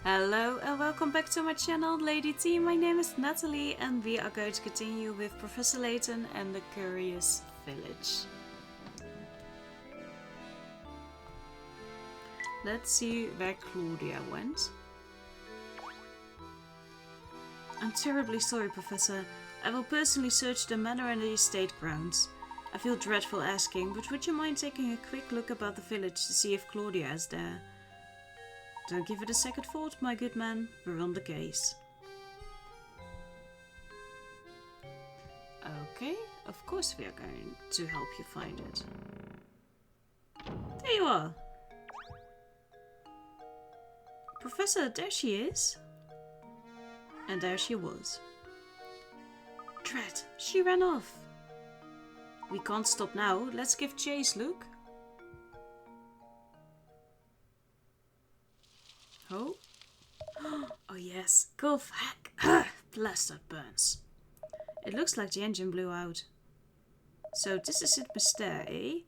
Hello and welcome back to my channel, Lady T. My name is Nathalie and we are going to continue with Professor Layton and the Curious Village. Let's see where Claudia went. I'm terribly sorry, Professor. I will personally search the manor and the estate grounds. I feel dreadful asking, but would you mind taking a quick look about the village to see if Claudia is there? Don't give it a second thought, my good man. We're on the case. Okay, of course we are going to help you find it. There you are! Professor, there she is. And there she was. Drat, she ran off. We can't stop now. Let's give chase, look. Oh? Oh yes, go back. Blast, that burns. It looks like the engine blew out. So this is in Mystere, eh?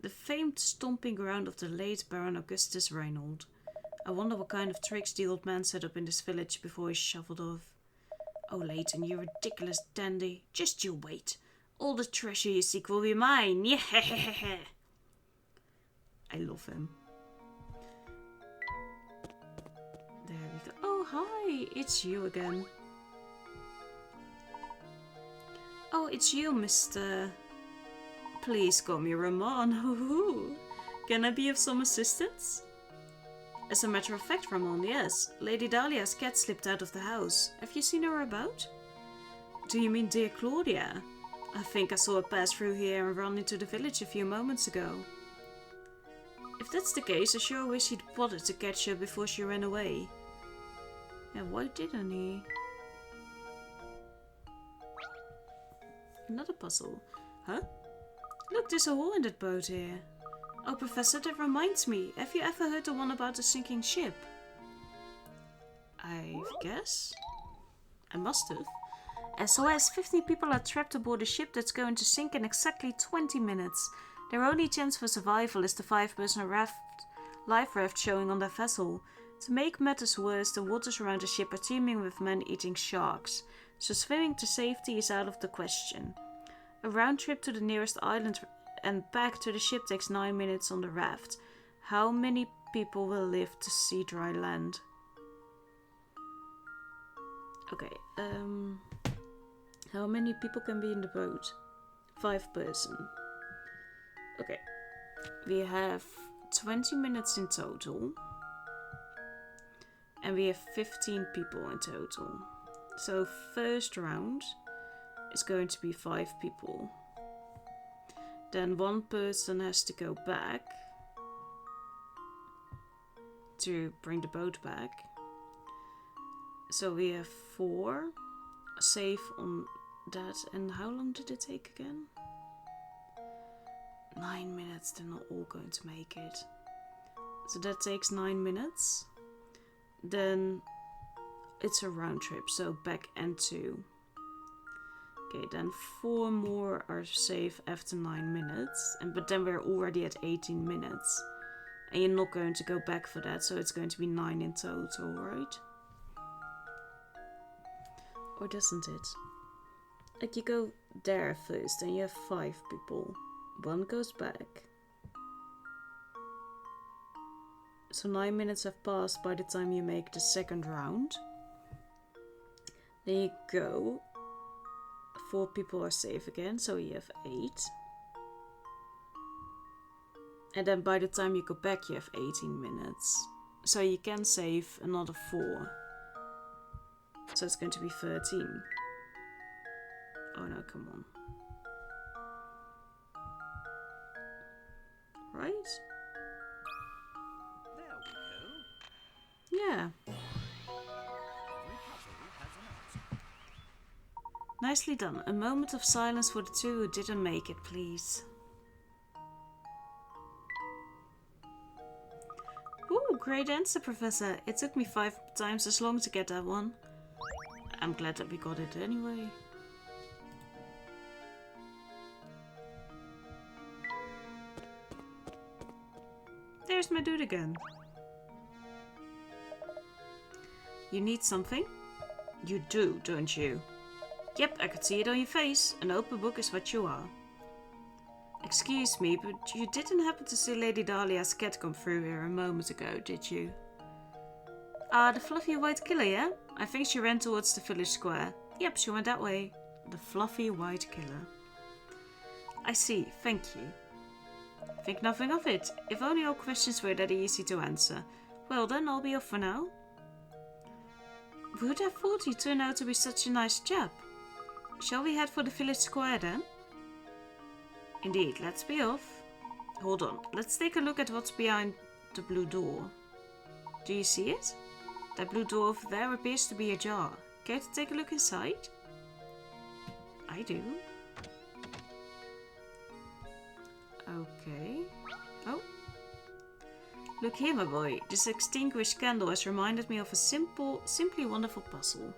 The famed stomping ground of the late Baron Augustus Reinhold. I wonder what kind of tricks the old man set up in this village before he shuffled off. Oh Layton, you ridiculous dandy. Just you wait. All the treasure you seek will be mine. Yeah. I love him. There we go. Oh, hi. It's you again. Oh, it's you, Mr. Please call me Ramon. Can I be of some assistance? As a matter of fact, Ramon, yes. Lady Dahlia's cat slipped out of the house. Have you seen her about? Do you mean dear Claudia? I think I saw her pass through here and run into the village a few moments ago. If that's the case, I sure wish he'd bothered to catch her before she ran away. Yeah, why didn't he? Another puzzle. Huh? Look, there's a hole in that boat here. Oh, Professor, that reminds me. Have you ever heard the one about the sinking ship? I guess. I must have. SOS, 15 people are trapped aboard a ship that's going to sink in exactly 20 minutes. Their only chance for survival is the 5-person life raft showing on their vessel. To make matters worse, the waters around the ship are teeming with man-eating sharks, so swimming to safety is out of the question. A round trip to the nearest island and back to the ship takes 9 minutes on the raft. How many people will live to see dry land? Okay, how many people can be in the boat? 5 person. Okay, we have 20 minutes in total. And we have 15 people in total. So first round is going to be 5 people. Then 1 person has to go back to bring the boat back. So we have 4 safe on that. And how long did it take again? 9 minutes. They're not all going to make it. So that takes 9 minutes. Then it's a round trip, so back and 2. Okay, then 4 more are safe after 9 minutes. But then we're already at 18 minutes. And you're not going to go back for that, so it's going to be 9 in total, right? Or doesn't it? Like you go there first and you have 5 people. 1 goes back. So 9 minutes have passed by the time you make the second round. Then you go. 4 people are safe again, so you have 8. And then by the time you go back you have 18 minutes. So you can save another 4. So it's going to be 13. Oh no, come on. Right? Yeah. Nicely done. A moment of silence for the 2 who didn't make it, please. Ooh, great answer, Professor. It took me 5 times as long to get that one. I'm glad that we got it anyway. There's my dude again. You need something? You do, don't you? Yep, I could see it on your face. An open book is what you are. Excuse me, but you didn't happen to see Lady Dahlia's cat come through here a moment ago, did you? Ah, the fluffy white killer, yeah? I think she ran towards the village square. Yep, she went that way. The fluffy white killer. I see, thank you. Think nothing of it. If only all questions were that easy to answer. Well then, I'll be off for now. Who'd have thought he turned out to be such a nice chap? Shall we head for the village square then? Indeed, let's be off. Hold on, let's take a look at what's behind the blue door. Do you see it? That blue door over there appears to be ajar. Care to take a look inside? I do. Okay. Oh. Look here, my boy. This extinguished candle has reminded me of a simply wonderful puzzle.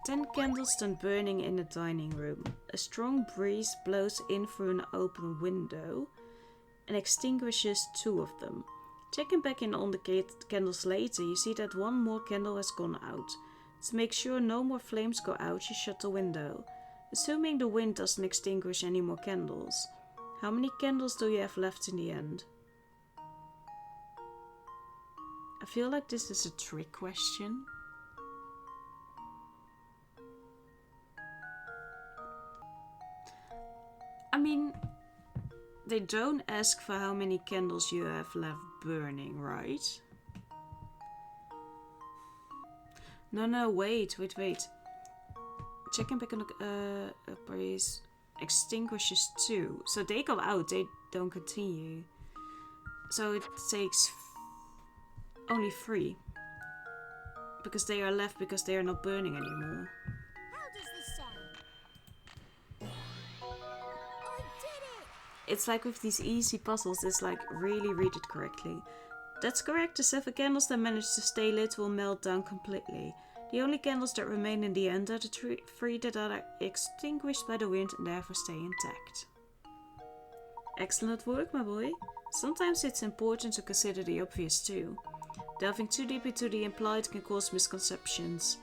10 candles stand burning in the dining room. A strong breeze blows in through an open window and extinguishes 2 of them. Checking back in on the candles later, you see that 1 more candle has gone out. To make sure no more flames go out, you shut the window. Assuming the wind doesn't extinguish any more candles. How many candles do you have left in the end? I feel like this is a trick question. I mean, they don't ask for how many candles you have left burning, right? No, wait. Checking back on the breeze extinguishes 2. So they go out, they don't continue. So it takes only 3. Because they are left because they are not burning anymore. How does this sound? I did it! It's like with these easy puzzles, it's like really read it correctly. That's correct, the 7 candles that manage to stay lit will melt down completely. The only candles that remain in the end are the 3 that are extinguished by the wind and therefore stay intact. Excellent work, my boy. Sometimes it's important to consider the obvious too. Delving too deep into the implied can cause misconceptions.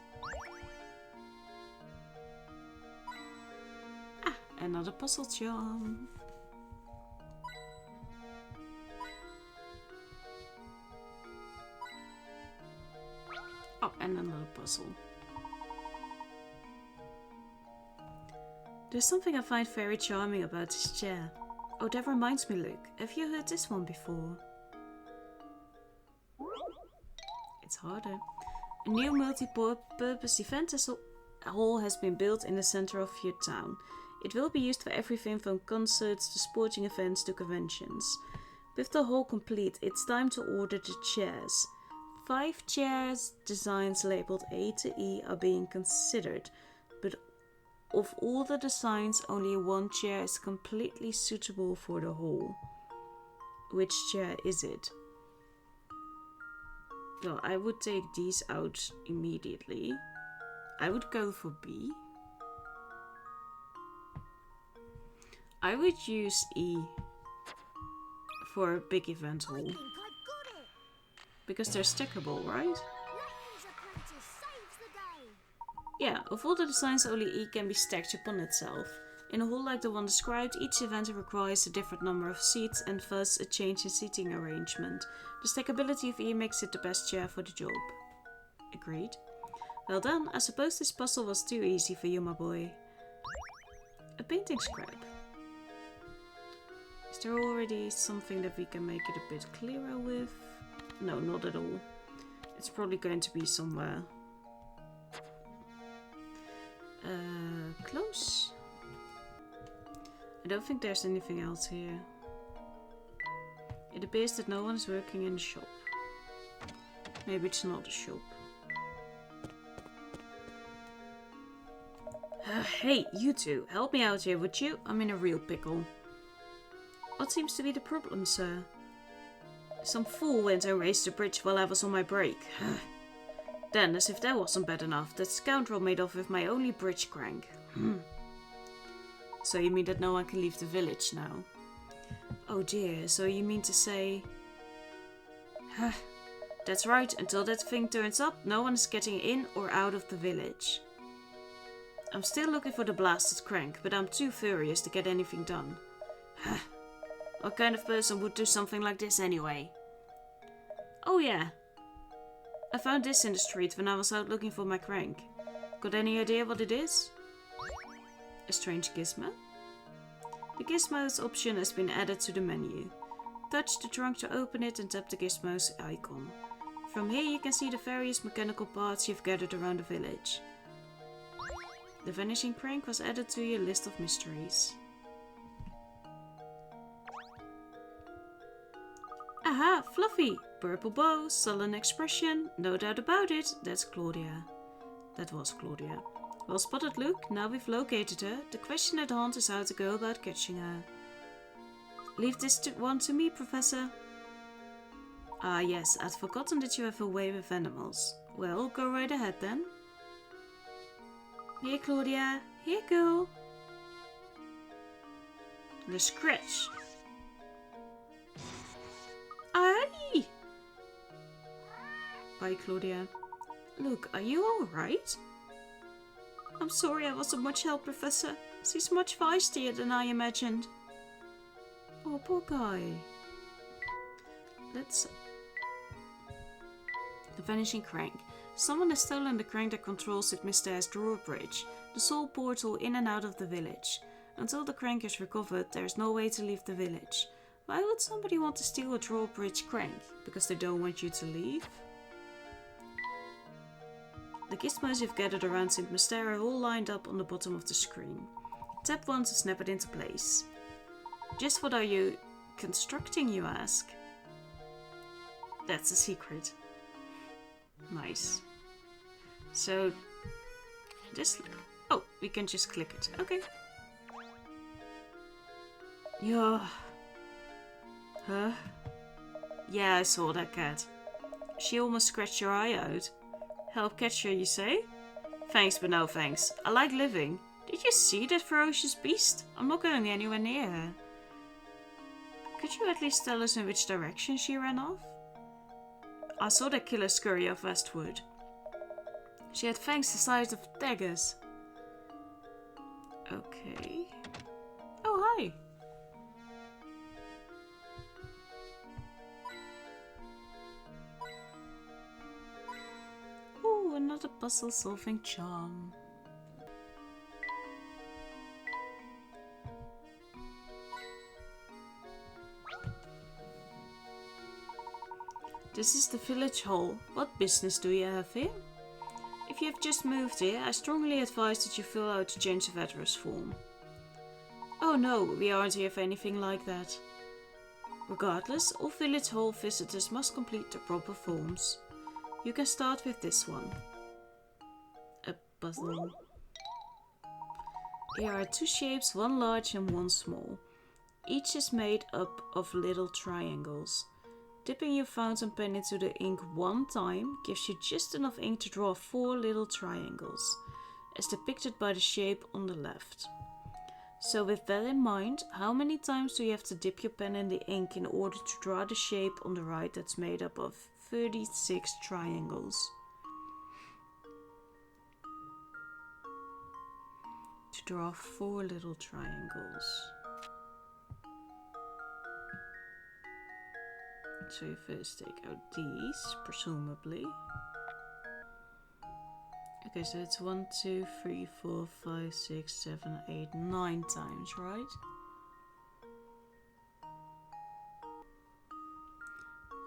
Ah, another puzzle charm. Oh, and another puzzle. There's something I find very charming about this chair. Oh, that reminds me, Luke. Have you heard this one before? It's harder. A new multi-purpose event hall has been built in the center of your town. It will be used for everything from concerts to sporting events to conventions. With the hall complete, it's time to order the chairs. 5 chairs designs labeled A to E are being considered, but of all the designs, only 1 chair is completely suitable for the hall. Which chair is it? Well, I would take these out immediately. I would go for B. I would use E for a big event hall. Because they're stackable, right? Yeah, of all the designs, only E can be stacked upon itself. In a hall like the one described, each event requires a different number of seats and thus a change in seating arrangement. The stackability of E makes it the best chair for the job. Agreed. Well done, I suppose this puzzle was too easy for you, my boy. A painting scrap. Is there already something that we can make it a bit clearer with? No, not at all. It's probably going to be somewhere. Close. I don't think there's anything else here. It appears that no one is working in the shop. Maybe it's not a shop. Hey, you two, help me out here, would you? I'm in a real pickle. What seems to be the problem, sir? Some fool went and raised the bridge while I was on my break. Then, as if that wasn't bad enough, that scoundrel made off with my only bridge crank. So you mean that no one can leave the village now? Oh dear, so you mean to say... That's right, until that thing turns up, no one is getting in or out of the village. I'm still looking for the blasted crank, but I'm too furious to get anything done. What kind of person would do something like this anyway? Oh yeah. I found this in the street when I was out looking for my crank. Got any idea what it is? A strange gizmo? The gizmos option has been added to the menu. Touch the trunk to open it and tap the gizmos icon. From here you can see the various mechanical parts you've gathered around the village. The vanishing crank was added to your list of mysteries. Aha, Fluffy! Purple bow, sullen expression, no doubt about it, that's Claudia. That was Claudia. Well spotted, Luke. Now we've located her. The question at hand is how to go about catching her. Leave this one to me, Professor. Ah yes, I'd forgotten that you have a way with animals. Well, go right ahead then. Here, Claudia. Here, girl. The scratch. Aye! Bye, Claudia. Look, are you alright? I'm sorry I wasn't much help, Professor. She's much feistier than I imagined. Oh, poor guy. Let's... The vanishing crank. Someone has stolen the crank that controls it Mystere's drawbridge, the sole portal in and out of the village. Until the crank is recovered, there is no way to leave the village. Why would somebody want to steal a drawbridge crank? Because they don't want you to leave? The gizmos you've gathered around St. Mystere are all lined up on the bottom of the screen. Tap one to snap it into place. Just what are you constructing, you ask? That's a secret. Nice. So, just... Oh, we can just click it. Okay. Yeah. Huh? Yeah, I saw that cat. She almost scratched your eye out. Help catch her, you say? Thanks, but no thanks. I like living. Did you see that ferocious beast? I'm not going anywhere near her. Could you at least tell us in which direction she ran off? I saw that killer scurry off westward. She had fangs the size of daggers. Okay. Oh, hi. Ooh, another puzzle-solving charm. This is the village hall. What business do you have here? If you have just moved here, I strongly advise that you fill out the change of address form. Oh no, we aren't here for anything like that. Regardless, all village hall visitors must complete the proper forms. You can start with this one. A puzzle. Here are two shapes, one large and one small. Each is made up of little triangles. Dipping your fountain pen into the ink one time gives you just enough ink to draw 4 little triangles, as depicted by the shape on the left. So with that in mind, how many times do you have to dip your pen in the ink in order to draw the shape on the right that's made up of 36 triangles? To draw 4 little triangles. So you first take out these, presumably. Okay, so it's 1, 2, 3, 4, 5, 6, 7, 8, 9 times, right?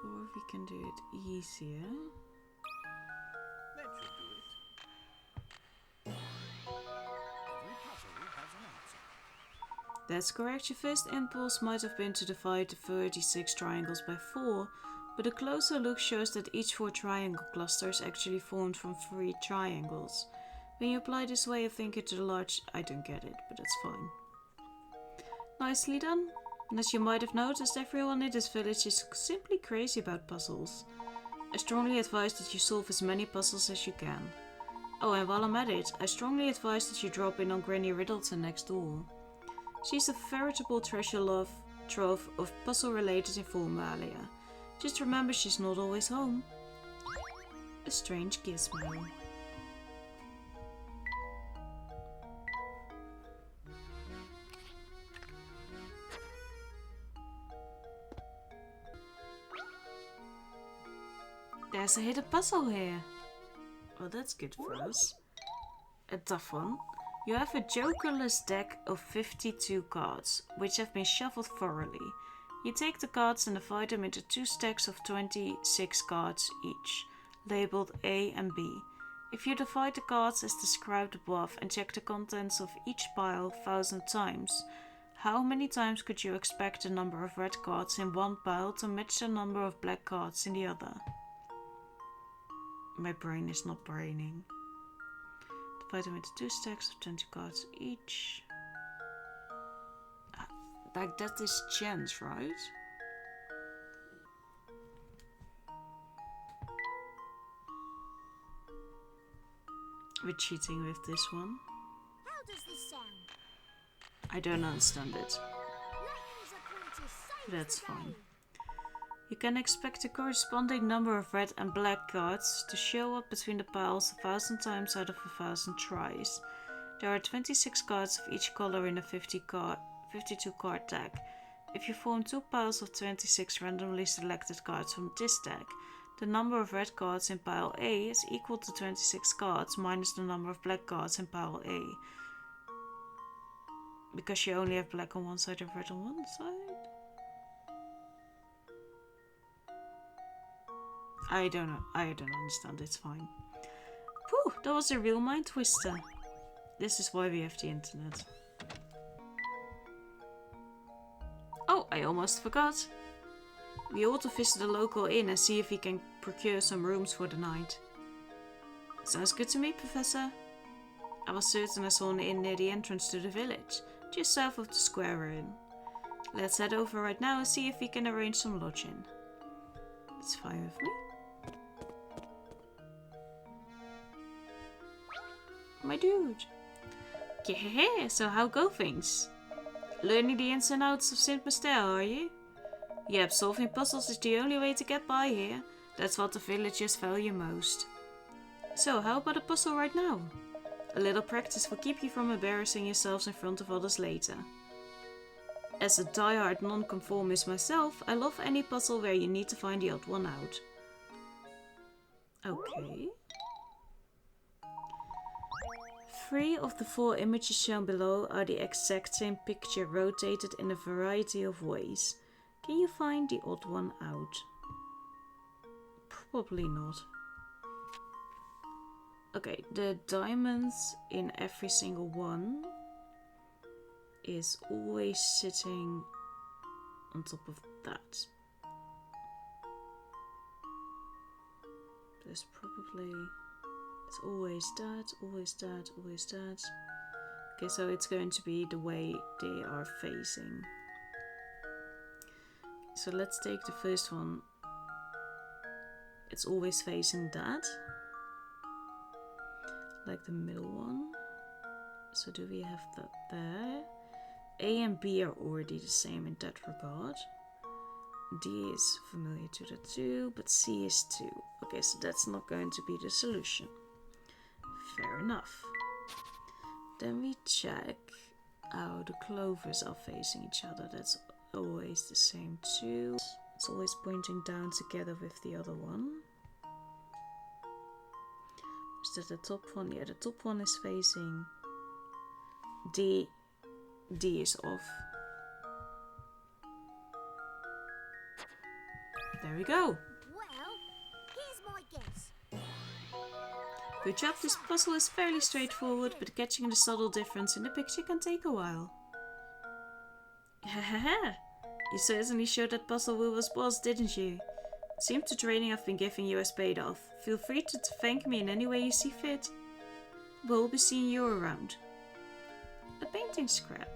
Or we can do it easier. That should do it. Every puzzle has an answer. That's correct, your first impulse might have been to divide the 36 triangles by 4, but a closer look shows that each 4 triangle cluster is actually formed from 3 triangles. When you apply this way of thinking to the large... I don't get it, but that's fine. Nicely done. And as you might have noticed, everyone in this village is simply crazy about puzzles. I strongly advise that you solve as many puzzles as you can. Oh, and while I'm at it, I strongly advise that you drop in on Granny Riddleton next door. She's a veritable treasure trove of puzzle-related informalia. Just remember she's not always home. A strange gizmo. There's a hidden puzzle here. Well, that's good for us. A tough one. You have a jokerless deck of 52 cards, which have been shuffled thoroughly. You take the cards and divide them into 2 stacks of 26 cards each, labeled A and B. If you divide the cards as described above and check the contents of each pile 1,000 times, how many times could you expect the number of red cards in one pile to match the number of black cards in the other? My brain is not braining. Divide them into 2 stacks of 20 cards each. Like that is chance, right? We're cheating with this one. How does this sound? I don't understand it. Layton's appointed safe That's today. fine. You can expect a corresponding number of red and black cards to show up between the piles 1,000 times out of 1,000 tries. There are 26 cards of each color in a 52 card deck. If you form 2 piles of 26 randomly selected cards from this deck, the number of red cards in pile A is equal to 26 cards minus the number of black cards in pile A. Because you only have black on one side and red on one side? I don't know. I don't understand. It's fine. Whew, that was a real mind twister. This is why we have the internet. Oh, I almost forgot. We ought to visit the local inn and see if we can procure some rooms for the night. Sounds good to me, Professor. I was certain I saw an inn near the entrance to the village, just south of the square we're in. Let's head over right now and see if we can arrange some lodging. It's fine with me. My dude. Yeah, so how go things? Learning the ins and outs of St. Mystere, are you? Yep, solving puzzles is the only way to get by here. That's what the villagers value most. So, how about a puzzle right now? A little practice will keep you from embarrassing yourselves in front of others later. As a die-hard non-conformist myself, I love any puzzle where you need to find the odd one out. Okay. 3 of the 4 images shown below are the exact same picture rotated in a variety of ways. Can you find the odd one out? Probably not. Okay, the diamonds in every single one is always sitting on top of that. There's probably... It's always that, always that, always that. Okay, so it's going to be the way they are facing. So let's take the first one. It's always facing that. Like the middle one. So do we have that there? A and B are already the same in that regard. D is familiar to the 2, but C is 2. Okay, so that's not going to be the solution. Fair enough. Then we check how the clovers are facing each other. That's always the same too. It's always pointing down together with the other one. Is that the top one? Yeah, the top one is facing D. D is off. There we go. Well, here's my guess. Good job, this puzzle is fairly straightforward, but catching the subtle difference in the picture can take a while. Hahaha! You certainly showed that puzzle who was boss, didn't you? It seems the training I've been giving you has paid off. Feel free to thank me in any way you see fit. We'll be seeing you around. A painting scrap.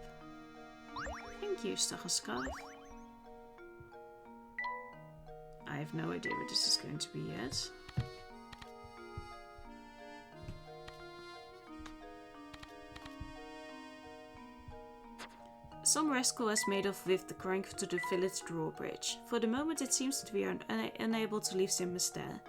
Thank you, Stachelscarf. I have no idea what this is going to be yet. Some rascal has made off with the crank to the village drawbridge. For the moment it seems that we are unable to leave Mystere.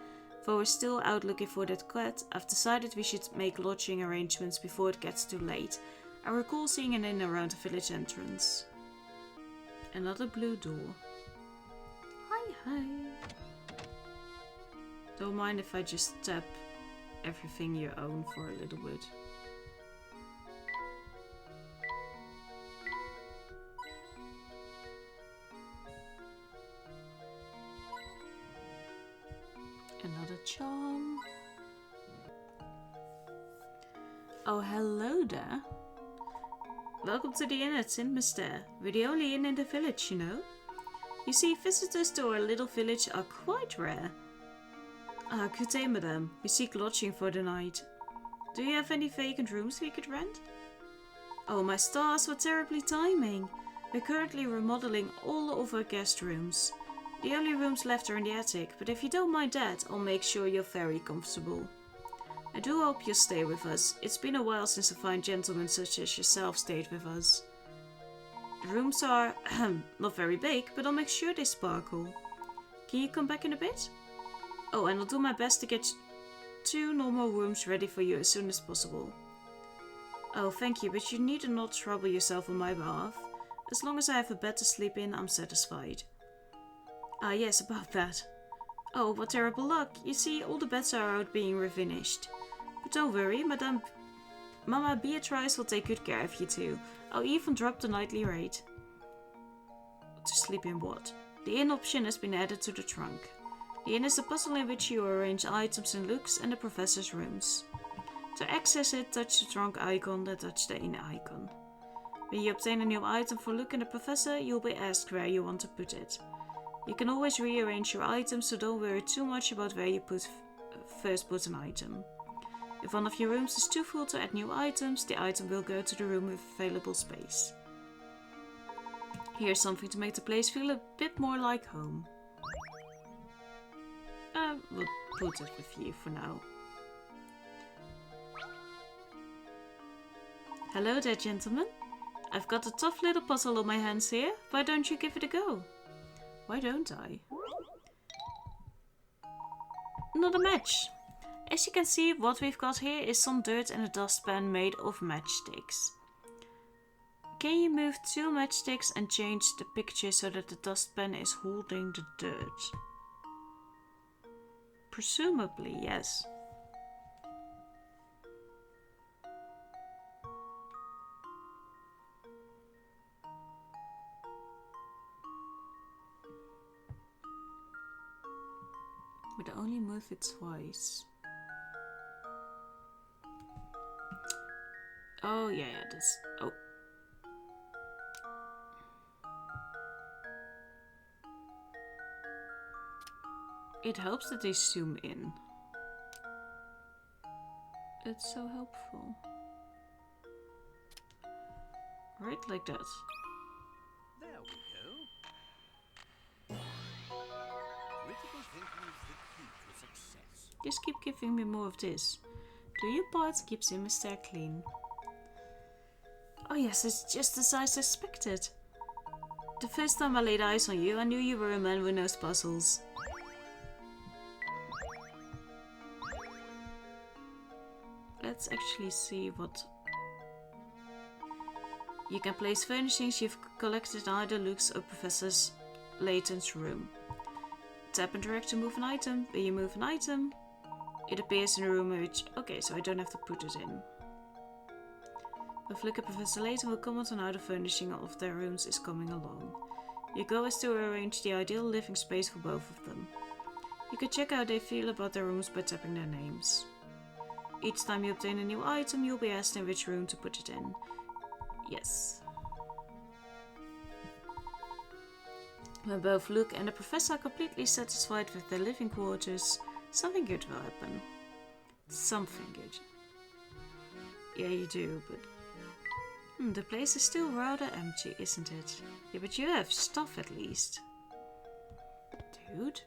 Though we're still out looking for that cat, I've decided we should make lodging arrangements before it gets too late. I recall seeing an inn around the village entrance. Another blue door. Hi, hi. Don't mind if I just tap everything you own for a little bit. Another charm. Oh, hello there. Welcome to the inn at Mystere. We're the only inn in the village, you know. You see, visitors to our little village are quite rare. Ah, good day, madame. We seek lodging for the night. Do you have any vacant rooms we could rent? Oh, my stars, what terribly timing. We're currently remodeling all of our guest rooms. The only rooms left are in the attic, but if you don't mind that, I'll make sure you're very comfortable. I do hope you'll stay with us. It's been a while since a fine gentleman such as yourself stayed with us. The rooms are not very big, but I'll make sure they sparkle. Can you come back in a bit? Oh, and I'll do my best to get 2 normal rooms ready for you as soon as possible. Oh, thank you, but you need not trouble yourself on my behalf. As long as I have a bed to sleep in, I'm satisfied. Ah, yes, about that. Oh, what terrible luck. You see, all the beds are out being refinished. But don't worry, Mama Beatrice will take good care of you too. I'll even drop the nightly rate. To sleep in what? The inn option has been added to the trunk. The inn is a puzzle in which you arrange items and looks and the professor's rooms. To access it, touch the trunk icon, then touch the inn icon. When you obtain a new item for Luke and the professor, you'll be asked where you want to put it. You can always rearrange your items, so don't worry too much about where you first put an item. If one of your rooms is too full to add new items, the item will go to the room with available space. Here's something to make the place feel a bit more like home. We'll put it with you for now. Hello there, gentlemen. I've got a tough little puzzle on my hands here. Why don't you give it a go? Why don't I? Not a match. As you can see, what we've got here is some dirt and a dustpan made of matchsticks. Can you move 2 matchsticks and change the picture so that the dustpan is holding the dirt? Presumably, yes. But only move it twice. Oh yeah, that's... Oh. It helps that they zoom in. It's so helpful. Right like that. There we go. Critical thinking is the key to success. Just keep giving me more of this. Do your part keeps Mystere clean. Oh yes, it's just as I suspected. The first time I laid eyes on you, I knew you were a man with no puzzles. Let's actually see what... You can place furnishings you've collected in either Luke's or Professor Layton's room. Tap and drag to move an item. When you move an item, it appears in a room which... Okay, so I don't have to put it in. With Luke and Professor Layton will comment on how the furnishing of their rooms is coming along. Your goal is to arrange the ideal living space for both of them. You can check how they feel about their rooms by tapping their names. Each time you obtain a new item, you'll be asked in which room to put it in. Yes. When both Luke and the Professor are completely satisfied with their living quarters, something good will happen. Something good. Yeah, you do, but... the place is still rather empty, isn't it? Yeah, but you have stuff at least. Dude.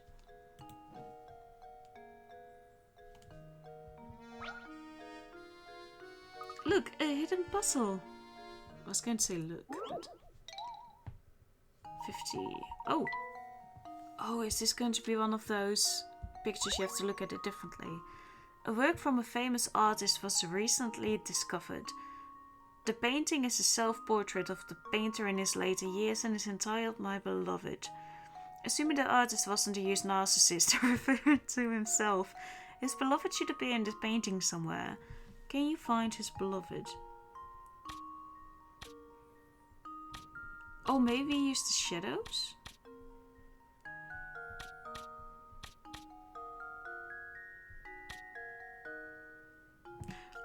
Look, a hidden puzzle. I was going to say look, but... 50. Oh! Oh, is this going to be one of those pictures you have to look at it differently? A work from a famous artist was recently discovered. The painting is a self-portrait of the painter in his later years and is entitled My Beloved. Assuming the artist wasn't a used narcissist referring to himself, his beloved should appear in the painting somewhere. Can you find his beloved? Oh, maybe he used the shadows?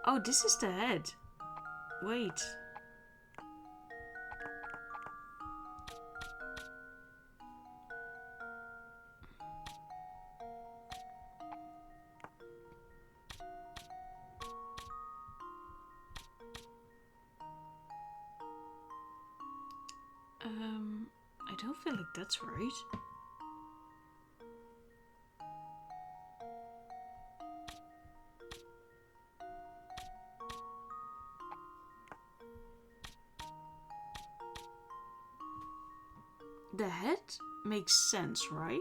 Oh, this is the head. Wait. I don't feel like that's right. The head makes sense, right?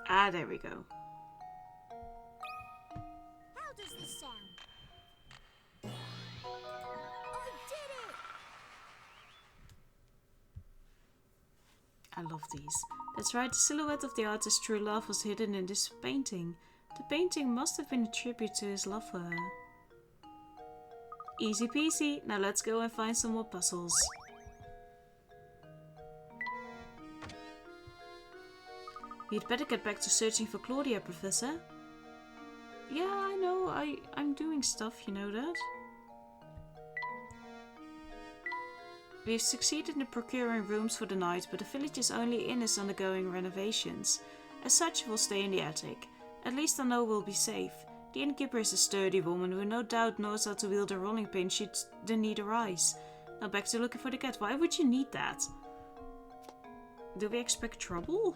Ah, there we go. How does this sound? I did it! I love these. That's right, the silhouette of the artist's true love was hidden in this painting. The painting must have been a tribute to his love for her. Easy peasy. Now let's go and find some more puzzles. We'd better get back to searching for Claudia, Professor. Yeah, I know. I'm doing stuff, you know that? We've succeeded in procuring rooms for the night, but the village's only inn is undergoing renovations. As such, we'll stay in the attic. At least I know we'll be safe. The innkeeper is a sturdy woman who no doubt knows how to wield a rolling pin should the need arise. Now back to looking for the cat. Why would you need that? Do we expect trouble?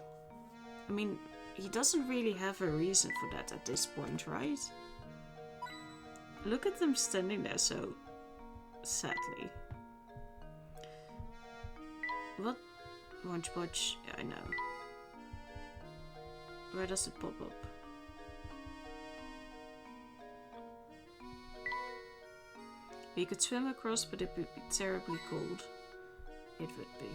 I mean, he doesn't really have a reason for that at this point, right? Look at them standing there so sadly. What? Wonch Bodge? Yeah, I know. Where does it pop up? We could swim across, but it would be terribly cold. It would be.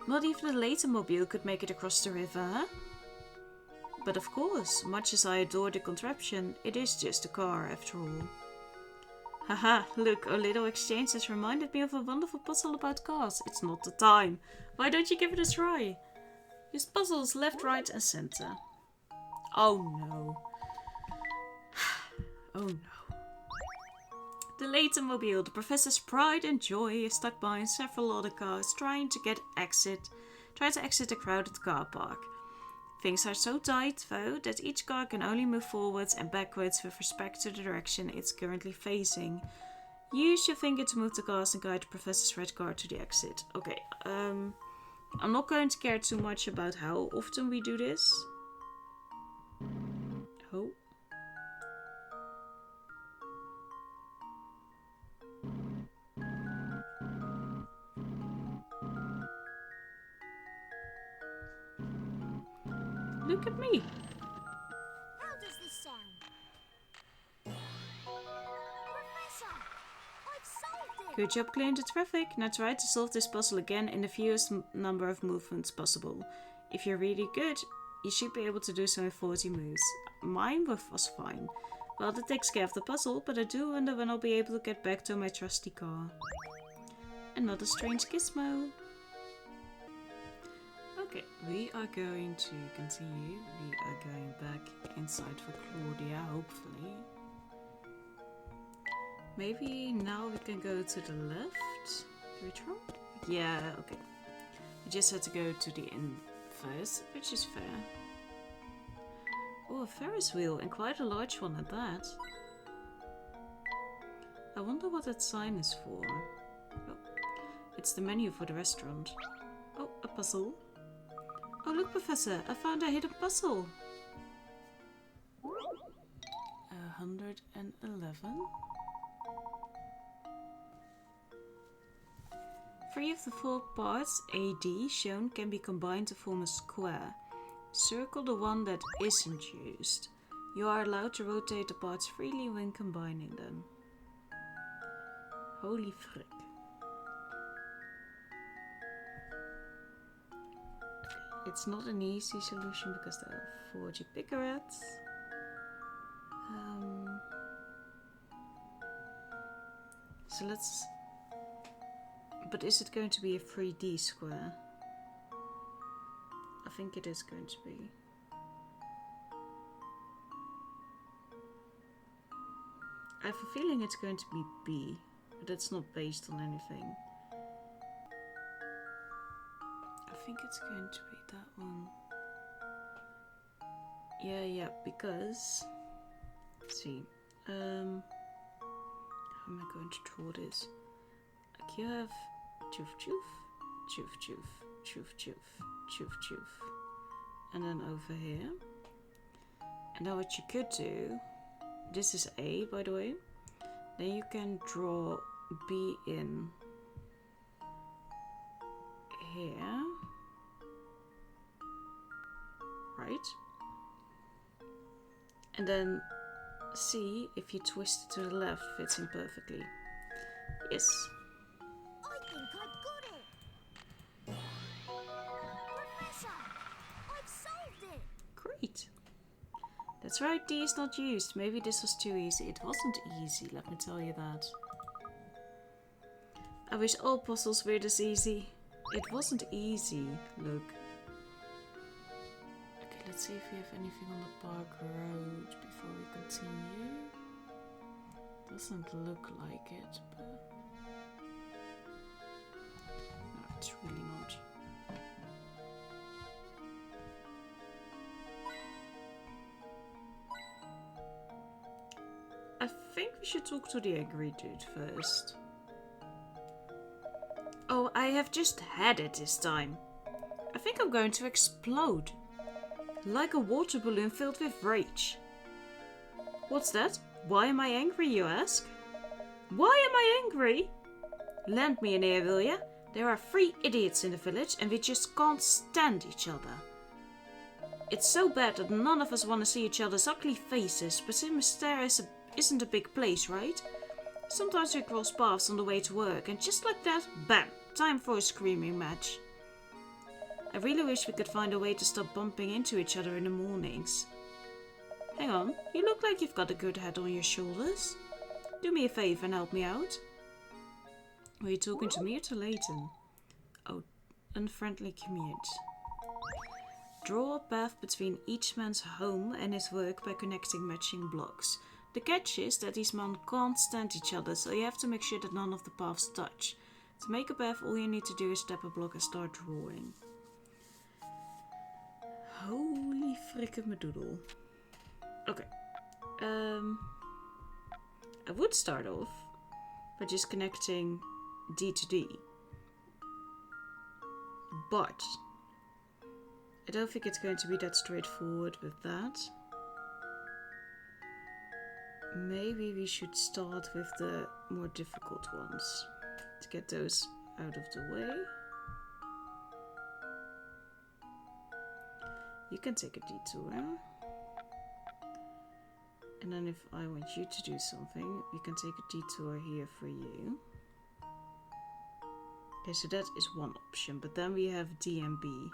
Not even the Layton mobile could make it across the river, huh? But of course, much as I adore the contraption, it is just a car after all. Haha, look, our little exchange has reminded me of a wonderful puzzle about cars. It's not the time. Why don't you give it a try? Use puzzles left, right and center. Oh no. Oh no. The Layton mobile, the professor's pride and joy, is stuck behind several other cars trying to exit the crowded car park. Things are so tight, though, that each car can only move forwards and backwards with respect to the direction it's currently facing. Use your finger to move the cars and guide the professor's red car to the exit. Okay, I'm not going to care too much about how often we do this. Oh. Look at me. How does this sound? Professor! I've solved it! Good job clearing the traffic. Now try to solve this puzzle again in the fewest number of movements possible. If you're really good, you should be able to do so in 40 moves. Mine was fine. Well, that takes care of the puzzle, but I do wonder when I'll be able to get back to my trusty car. Another strange gizmo. Okay, we are going to continue. We are going back inside for Claudia, hopefully. Maybe now we can go to the left? Do we try? Yeah, okay. We just had to go to the inn first, which is fair. Oh, a Ferris wheel, and quite a large one at that. I wonder what that sign is for. Oh, it's the menu for the restaurant. Oh, a puzzle. Oh, look, Professor, I found a hidden puzzle. 7. 3 of the 4 parts AD shown can be combined to form a square. Circle the one that isn't used. You are allowed to rotate the parts freely when combining them. Holy frick. It's not an easy solution because there are 40 picarets. So let's... But is it going to be a 3D square? I think it is going to be. I have a feeling it's going to be B, but it's not based on anything. I think it's going to be that one. Yeah, because... Let's see. How am I going to draw this? Like you have choof choof, choof choof, choof choof, choof choof. And then over here. And now what you could do, this is A by the way. Then you can draw B in here. Right? And then C, if you twist it to the left, fits in perfectly. Yes. I think I've got it! Professor! I've solved it! Great. That's right, D is not used. Maybe this was too easy. It wasn't easy, let me tell you that. I wish all puzzles were this easy. It wasn't easy, look. Okay, let's see if we have anything on the park road before we continue. Doesn't look like it, but... No, it's really not. I think we should talk to the angry dude first. Oh, I have just had it this time. I think I'm going to explode. Like a water balloon filled with rage. What's that? Why am I angry, you ask? Why am I angry? Lend me an ear, will ya? There are 3 idiots in the village and we just can't stand each other. It's so bad that none of us want to see each other's ugly faces, but Mystere isn't a big place, right? Sometimes we cross paths on the way to work, and just like that, bam! Time for a screaming match. I really wish we could find a way to stop bumping into each other in the mornings. Hang on, you look like you've got a good head on your shoulders. Do me a favour and help me out. Were you talking to me or to Layton? Oh, unfriendly commute. Draw a path between each man's home and his work by connecting matching blocks. The catch is that these men can't stand each other, so you have to make sure that none of the paths touch. To make a path, all you need to do is tap a block and start drawing. Holy frickamedoodle. Okay. I would start off by just connecting D to D. But I don't think it's going to be that straightforward with that. Maybe we should start with the more difficult ones to get those out of the way. You can take a detour. And then if I want you to do something, we can take a detour here for you. Okay, so that is one option, but then we have D and B.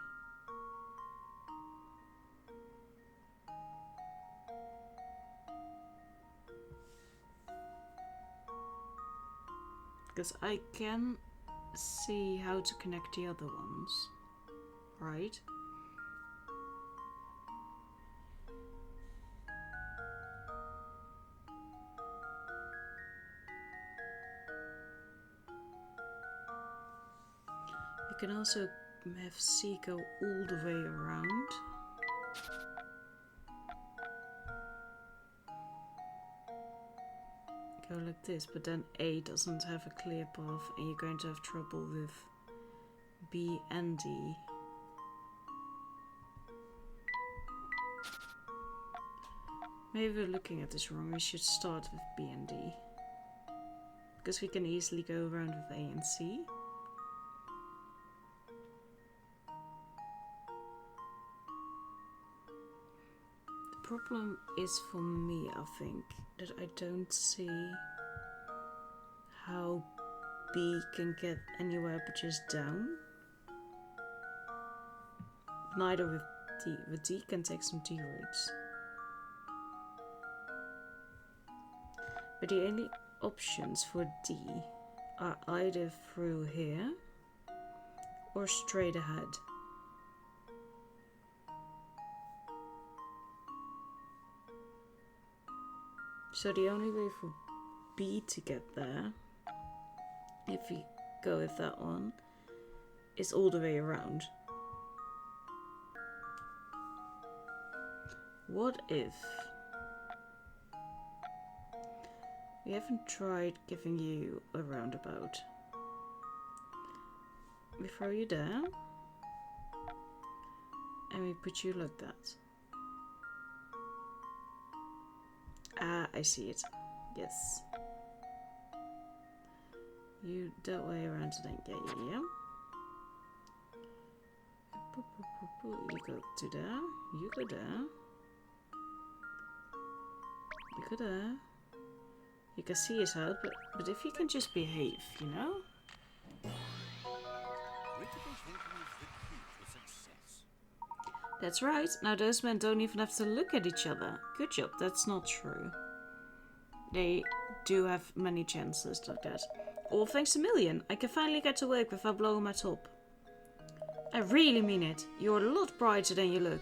Because I can see how to connect the other ones, right? You can also have C go all the way around. Go like this, but then A doesn't have a clear path and you're going to have trouble with B and D. Maybe we're looking at this wrong. We should start with B and D. Because we can easily go around with A and C. The problem is for me, I think, that I don't see how B can get anywhere but just down. Neither with D. With D can take some D routes. But the only options for D are either through here or straight ahead. So the only way for B to get there, if we go with that one, is all the way around. What if we haven't tried giving you a roundabout? We throw you there and we put you like that. Ah, I see it. Yes. You that way around then. Yeah. You go to there. You go there. You go there. You can see his house, but if you can just behave, you know? Critical thinking is the key to success. That's right. Now those men don't even have to look at each other. Good job. That's not true. They do have many chances like that. All thanks to Million. I can finally get to work without blowing my top. I really mean it. You're a lot brighter than you look.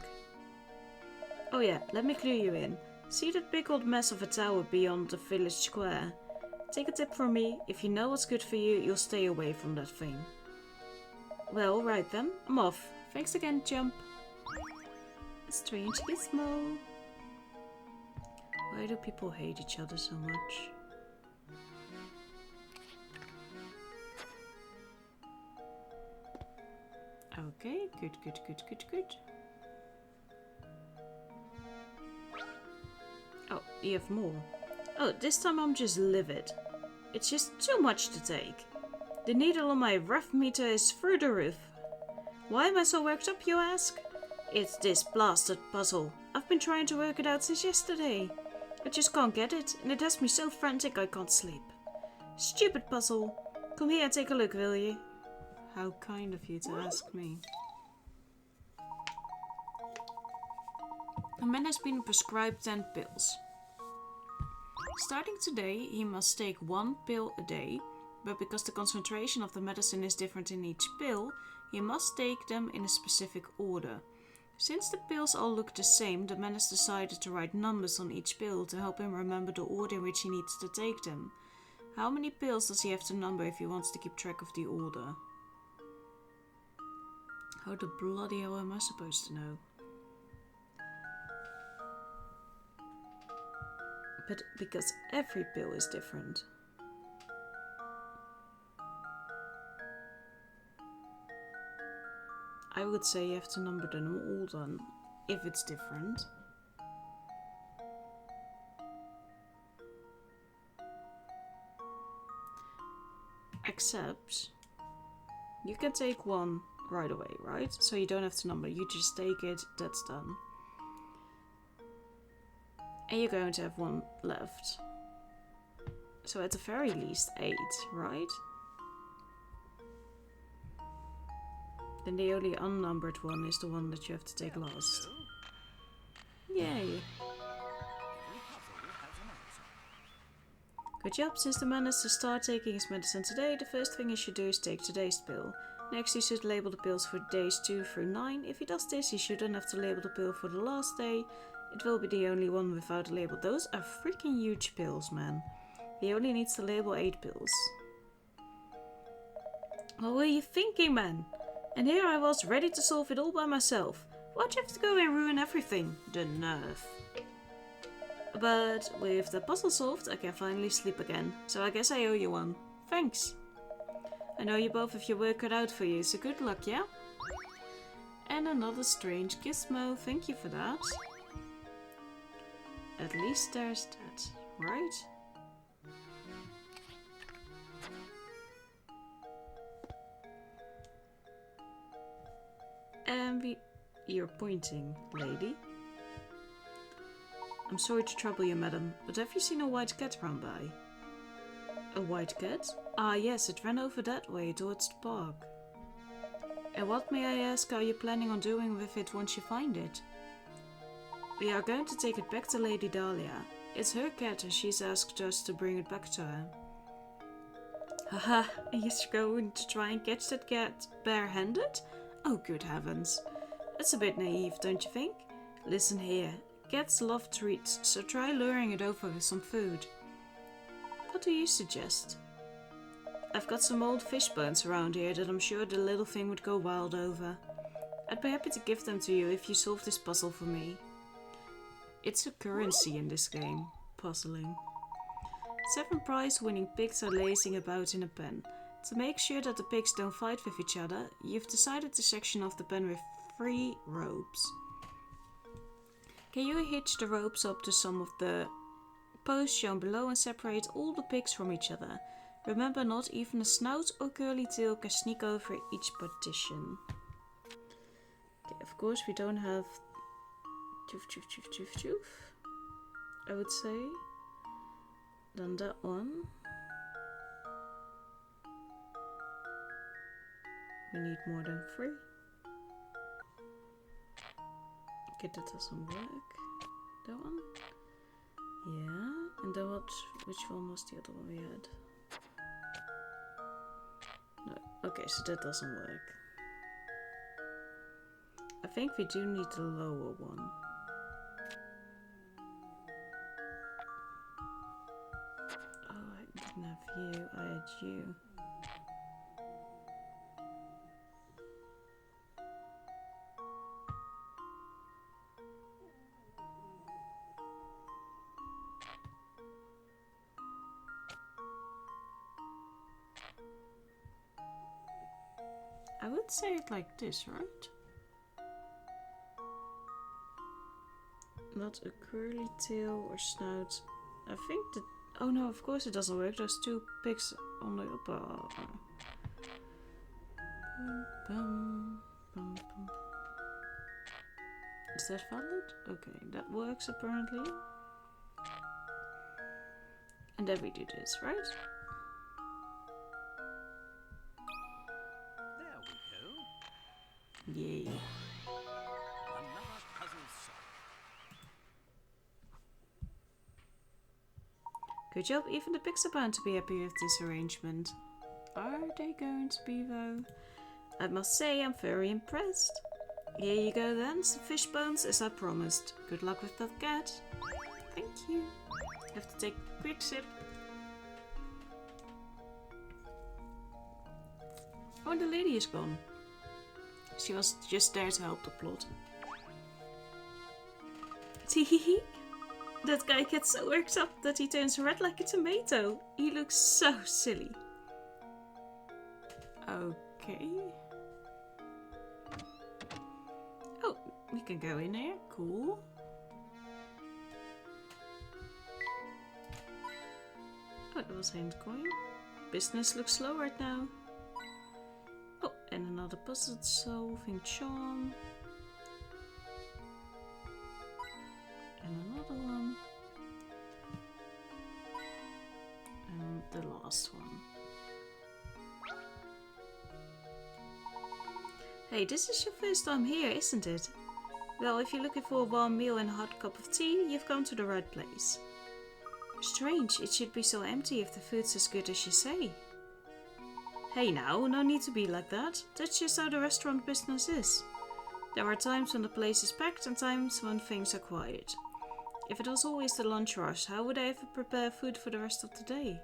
Oh yeah, let me clue you in. See that big old mess of a tower beyond the village square? Take a tip from me. If you know what's good for you, you'll stay away from that thing. Well, right then. I'm off. Thanks again, Jump. A strange gizmo. Why do people hate each other so much? Okay, good. Oh, you have more. Oh, this time I'm just livid. It's just too much to take. The needle on my ref meter is through the roof. Why am I so worked up, you ask? It's this blasted puzzle. I've been trying to work it out since yesterday. I just can't get it, and it has me so frantic I can't sleep. Stupid puzzle. Come here and take a look, will you? How kind of you to ask me. A man has been prescribed 10 pills. Starting today, he must take 1 pill a day, but because the concentration of the medicine is different in each pill, he must take them in a specific order. Since the pills all look the same, the man has decided to write numbers on each pill to help him remember the order in which he needs to take them. How many pills does he have to number if he wants to keep track of the order? How the bloody hell am I supposed to know? But because every pill is different. I would say you have to number them all then, if it's different. Except, you can take one right away, right? So you don't have to number, you just take it, that's done. And you're going to have one left. So at the very least 8, right? Then the only unnumbered one is the one that you have to take last. Yay! Good job, since the man has to start taking his medicine today, the first thing he should do is take today's pill. Next he should label the pills for days 2 through 9. If he does this, he shouldn't have to label the pill for the last day. It will be the only one without a label. Those are freaking huge pills, man. He only needs to label 8 pills. What were you thinking, man? And here I was, ready to solve it all by myself. Why'd you have to go and ruin everything? The nerve. But with the puzzle solved, I can finally sleep again. So I guess I owe you one. Thanks. I know you both have your work cut out for you, so good luck, yeah? And another strange gizmo. Thank you for that. At least there's that, right? And you're pointing, lady. I'm sorry to trouble you, madam, but have you seen a white cat run by? A white cat? Ah, yes, it ran over that way, towards the park. And what, may I ask, are you planning on doing with it once you find it? We are going to take it back to Lady Dahlia. It's her cat and she's asked us to bring it back to her. Haha, and you're going to try and catch that cat barehanded? Oh, good heavens. That's a bit naive, don't you think? Listen here, cats love treats, so try luring it over with some food. What do you suggest? I've got some old fish bones around here that I'm sure the little thing would go wild over. I'd be happy to give them to you if you solve this puzzle for me. It's a currency in this game. Puzzling. 7 prize-winning pigs are lazing about in a pen. To make sure that the pigs don't fight with each other, you've decided to section off the pen with 3 ropes. Can you hitch the ropes up to some of the posts shown below and separate all the pigs from each other? Remember, not even a snout or curly tail can sneak over each partition. Okay, of course we don't have toof, I would say. Then that one. We need more than 3. Okay, that doesn't work. That one? Yeah. And then what? Which one was the other one we had? No. Okay, so that doesn't work. I think we do need the lower one. Oh, I didn't have you. I had you. I would say it like this, right? Not a curly tail or snout. I think that... Oh no, of course it doesn't work. There's 2 pigs on the upper... Is that valid? Okay, that works apparently. And then we do this, right? Yay. Another puzzle solved. Good job, even the pigs are bound to be happy with this arrangement. Are they going to be though? I must say I'm very impressed. Here you go then, some fish bones as I promised. Good luck with that cat. Thank you. Have to take a quick sip. Oh, and the lady is gone. She was just there to help the plot. Teehee. That guy gets so worked up that he turns red like a tomato. He looks so silly. Okay. Oh, we can go in there. Cool. Oh, that was hand coin. Business looks slow right now. Oh, and another puzzle solving charm. And another one. And the last one. Hey, this is your first time here, isn't it? Well, if you're looking for a warm meal and a hot cup of tea, you've come to the right place. Strange, it should be so empty if the food's as good as you say. Hey now, no need to be like that. That's just how the restaurant business is. There are times when the place is packed and times when things are quiet. If it was always the lunch rush, how would I ever prepare food for the rest of the day?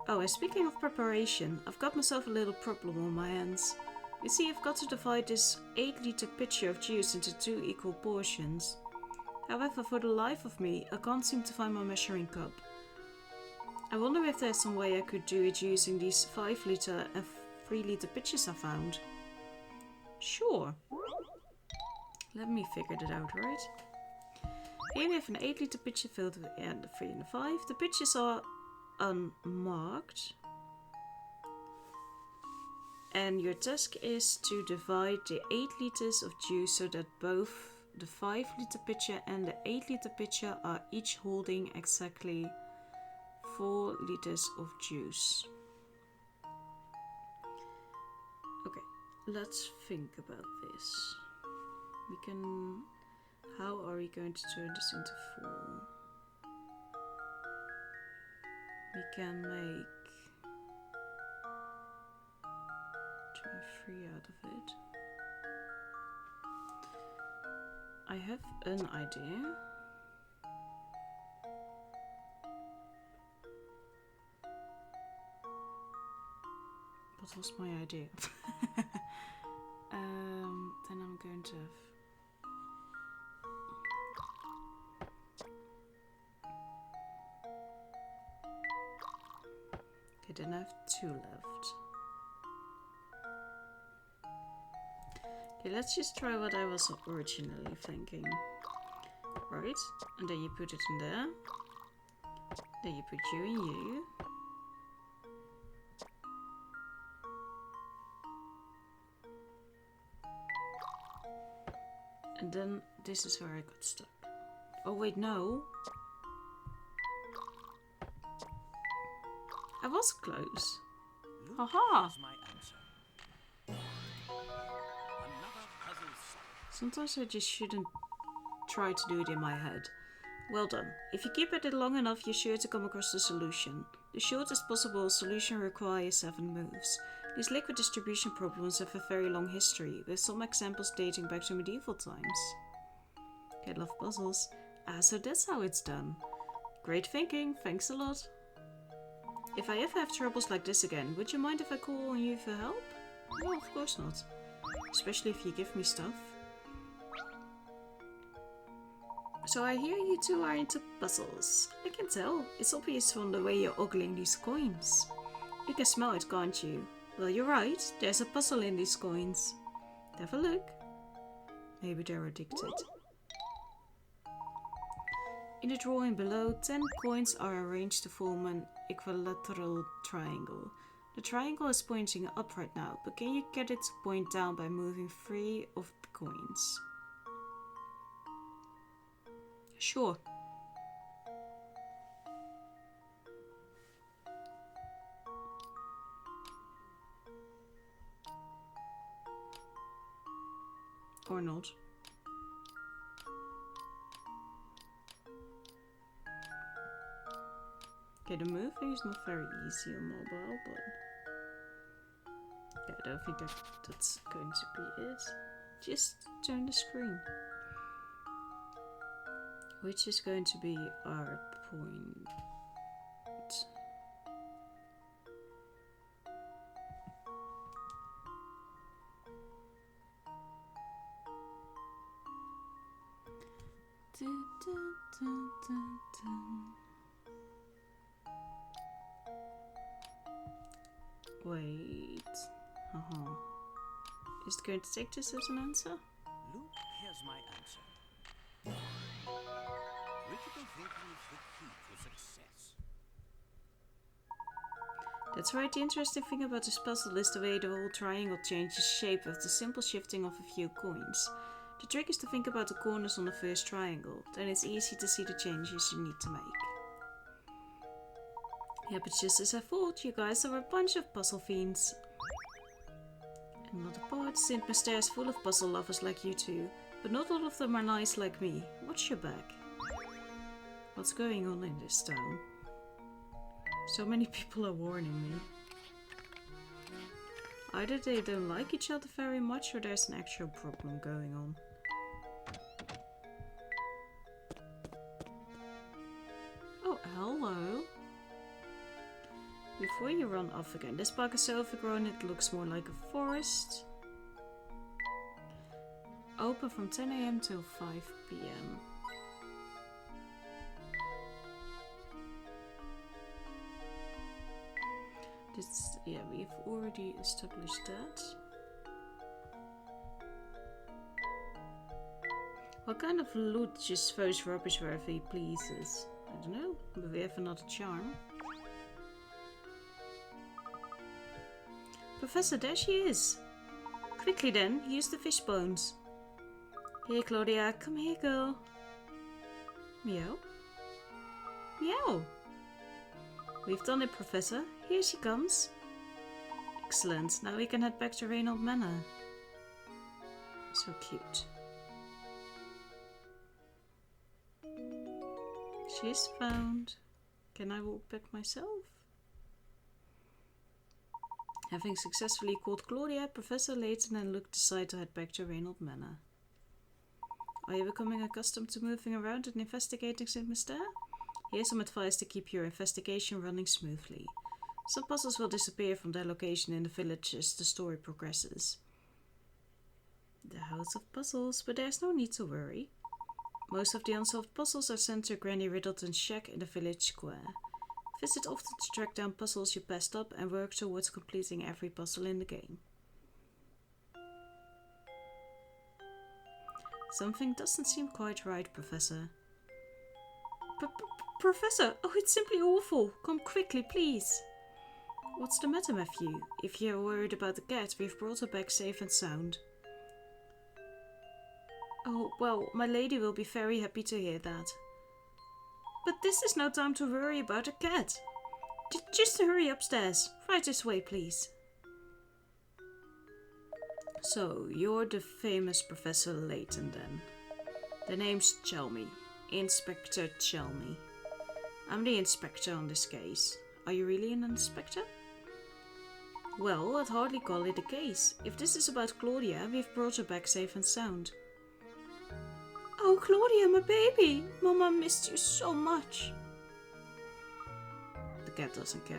Oh, and speaking of preparation, I've got myself a little problem on my hands. You see, I've got to divide this 8-liter pitcher of juice into 2 equal portions. However, for the life of me, I can't seem to find my measuring cup. I wonder if there's some way I could do it using these 5-liter and 3-liter pitchers I found. Sure. Let me figure that out, right? Here we have an 8-liter pitcher filled with and a 3 and a 5. The pitchers are unmarked. And your task is to divide the 8 liters of juice so that both the 5-liter pitcher and the 8-liter pitcher are each holding exactly 4 liters of juice. Okay, let's think about this. We can... How are we going to turn this into 4? We can make 3 out of it. I have an idea. What was my idea? Then I'm going to have... Okay, then I have 2 left. Okay, let's just try what I was originally thinking. Right, and then you put it in there. Then you put you and you. And then this is where I got stuck. Oh wait, no. I was close. Haha! Sometimes I just shouldn't try to do it in my head. Well done. If you keep at it long enough, you're sure to come across the solution. The shortest possible solution requires 7 moves. These liquid distribution problems have a very long history, with some examples dating back to medieval times. I love puzzles. Ah, so that's how it's done. Great thinking, thanks a lot. If I ever have troubles like this again, would you mind if I call on you for help? No, of course not. Especially if you give me stuff. So I hear you two are into puzzles. I can tell. It's obvious from the way you're ogling these coins. You can smell it, can't you? Well, you're right. There's a puzzle in these coins. Have a look. Maybe they're addicted. In the drawing below, 10 coins are arranged to form an equilateral triangle. The triangle is pointing up right now, but can you get it to point down by moving 3 of the coins? Sure. Or not. Okay, the moving is not very easy on mobile, but yeah, I don't think that's going to be it. Just turn the screen. Which is going to be our point. Wait. Is it going to take this as an answer? Look, here's my answer. Critical thinking is the key to success. That's right, the interesting thing about this puzzle is the way the whole triangle changes shape with the simple shifting of a few coins. The trick is to think about the corners on the first triangle, then it's easy to see the changes you need to make. Yeah, but just as I thought, you guys are a bunch of puzzle fiends. Another part, St. Mystere is full of puzzle lovers like you two, but not all of them are nice like me. Watch your back. What's going on in this town? So many people are warning me. Either they don't like each other very much or there's an actual problem going on. Oh, hello. Before you run off again, this park is so overgrown it looks more like a forest. Open from 10 AM till 5 PM. This, yeah, we've already established that. What kind of loot just throws rubbish wherever he pleases? I don't know, but we have another charm. Professor, there she is. Quickly then, use the fish bones. Here, Claudia, come here, girl. Meow. Meow. We've done it, Professor. Here she comes. Excellent. Now we can head back to Reynold Manor. So cute. She's found. Can I walk back myself? Having successfully called Claudia, Professor Layton and Luke decide to head back to Reynold Manor. Are you becoming accustomed to moving around and investigating St. Mystere? Here's some advice to keep your investigation running smoothly. Some puzzles will disappear from their location in the village as the story progresses. The House of Puzzles, but there's no need to worry. Most of the unsolved puzzles are sent to Granny Riddleton's shack in the village square. Visit often to track down puzzles you passed up and work towards completing every puzzle in the game. Something doesn't seem quite right, Professor. Professor, oh, it's simply awful. Come quickly, please. What's the matter, Matthew? If you're worried about the cat, we've brought her back safe and sound. Oh, well, my lady will be very happy to hear that. But this is no time to worry about a cat. Just hurry upstairs. Right this way, please. So, you're the famous Professor Layton then. The name's Chelmy. Inspector Chelmy. I'm the inspector on this case. Are you really an inspector? Well, I'd hardly call it a case. If this is about Claudia, we've brought her back safe and sound. Oh, Claudia, my baby! Mama missed you so much. The cat doesn't care.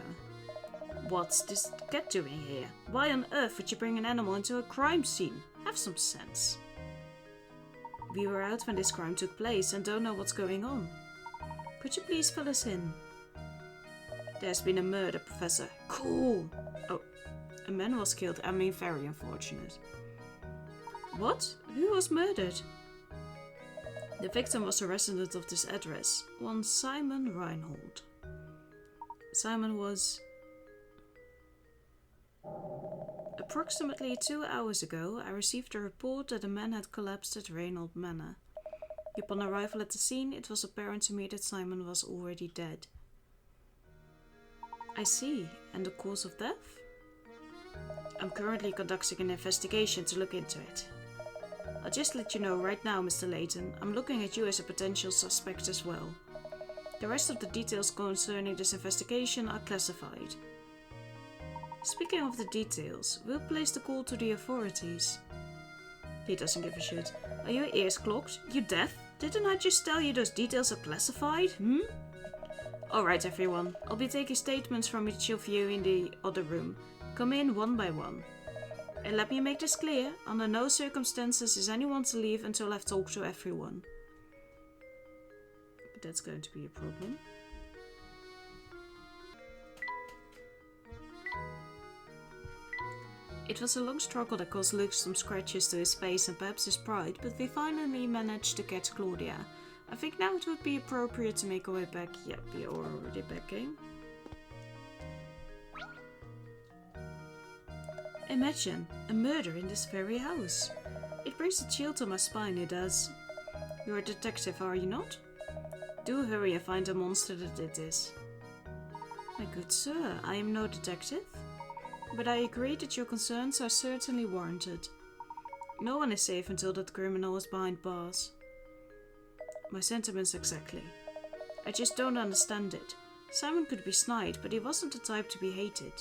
What's this cat doing here? Why on earth would you bring an animal into a crime scene? Have some sense. We were out when this crime took place and don't know what's going on. Could you please fill us in? There's been a murder, Professor. Cool. Oh, a man was killed. I mean, very unfortunate. What? Who was murdered? The victim was a resident of this address, one Simon Reinhold. Simon was... Approximately 2 hours ago, I received a report that a man had collapsed at Reynold Manor. Upon arrival at the scene, it was apparent to me that Simon was already dead. I see. And the cause of death? I'm currently conducting an investigation to look into it. I'll just let you know right now, Mr. Layton, I'm looking at you as a potential suspect as well. The rest of the details concerning this investigation are classified. Speaking of the details, we'll place the call to the authorities. He doesn't give a shit. Are your ears clogged? You deaf? Didn't I just tell you those details are classified? Alright everyone, I'll be taking statements from each of you in the other room. Come in one by one. And let me make this clear, under no circumstances is anyone to leave until I've talked to everyone. But that's going to be a problem. It was a long struggle that caused Luke some scratches to his face and perhaps his pride, but we finally managed to catch Claudia. I think now it would be appropriate to make our way back. Yep, we are already back in. Imagine, a murder in this very house. It brings a chill to my spine, it does. You're a detective, are you not? Do hurry and find the monster that did this. My good sir, I am no detective. But I agree that your concerns are certainly warranted. No one is safe until that criminal is behind bars. My sentiments exactly. I just don't understand it. Simon could be snide, but he wasn't the type to be hated.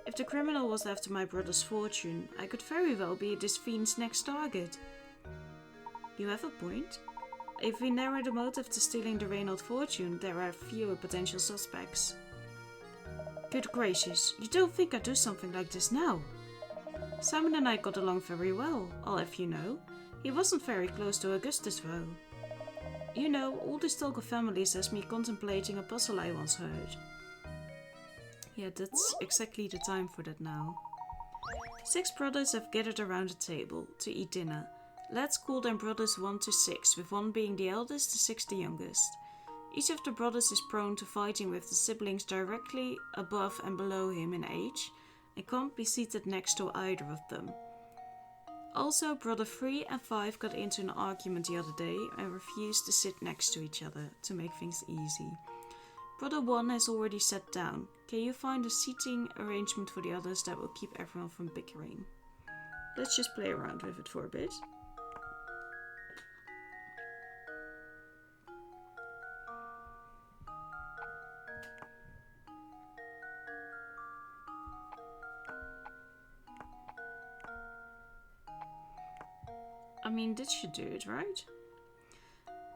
If the criminal was after my brother's fortune, I could very well be this fiend's next target. You have a point. If we narrow the motive to stealing the Reynold fortune, there are fewer potential suspects. Good gracious, you don't think I'd do something like this now? Simon and I got along very well, I'll have you know. He wasn't very close to Augustus though. You know, all this talk of families has me contemplating a puzzle I once heard. Yeah, that's exactly the time for that now. 6 brothers have gathered around a table to eat dinner. Let's call them brothers 1 to 6, with 1 being the eldest and 6 the youngest. Each of the brothers is prone to fighting with the siblings directly above and below him in age, and can't be seated next to either of them. Also, brother 3 and 5 got into an argument the other day and refused to sit next to each other to make things easy. Brother 1 has already sat down. Can you find a seating arrangement for the others that will keep everyone from bickering? Let's just play around with it for a bit. I mean, this should do it, right?